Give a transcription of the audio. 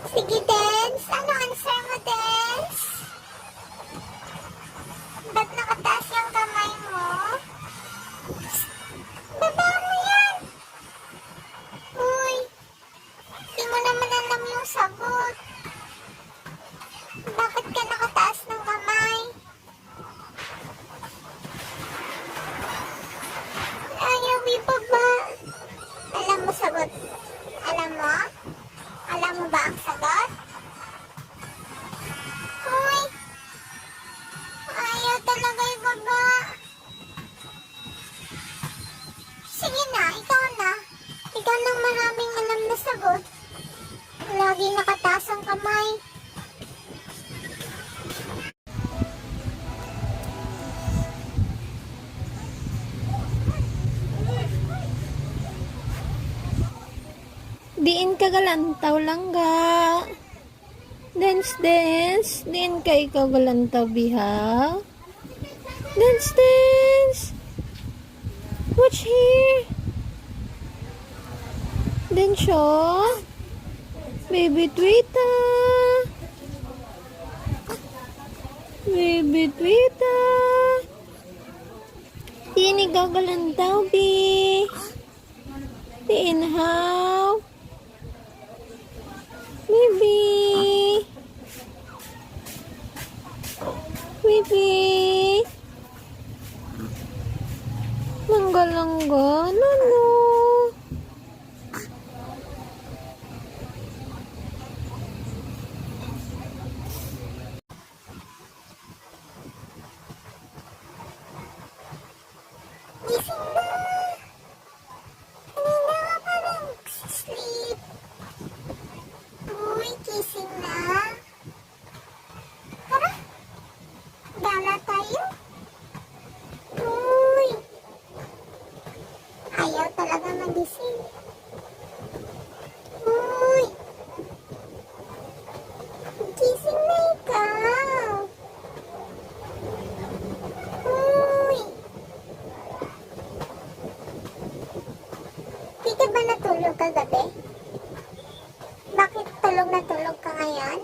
Sige, Dance. Ano answer mo, Dance? Ba't nakataas yung kamay mo? Baba mo yan. Uy, di mo naman alam yung sagot. Bakit ka nakataas ng kamay? Ayaw, ibaba. Alam mo sagot? Alam mo? Alam mo ba ang sagot? Uy! Ayaw talaga ibaba. Sige na, ikaw na. Ikaw nang maraming alam na sagot. Lagi nakataas ang kamay. Diin ka galantaw lang ga. Dance, dance. Diin ka ikaw galantaw biha. Dance, dance. Watch here. Dance show. Baby Twita. Baby Twita. Diin ikaw galantaw bi. Diin how. Baby. Baby. Langga-langga. No. Gising na. Kanina ka pa nag-sleep. Uy, gising na. Tara, gala tayo. Uy, ayaw talaga magising. Uy, gising na ikaw. Uy, di ka ba natulog kagabi? Bakit tulog na tulog ka ngayon?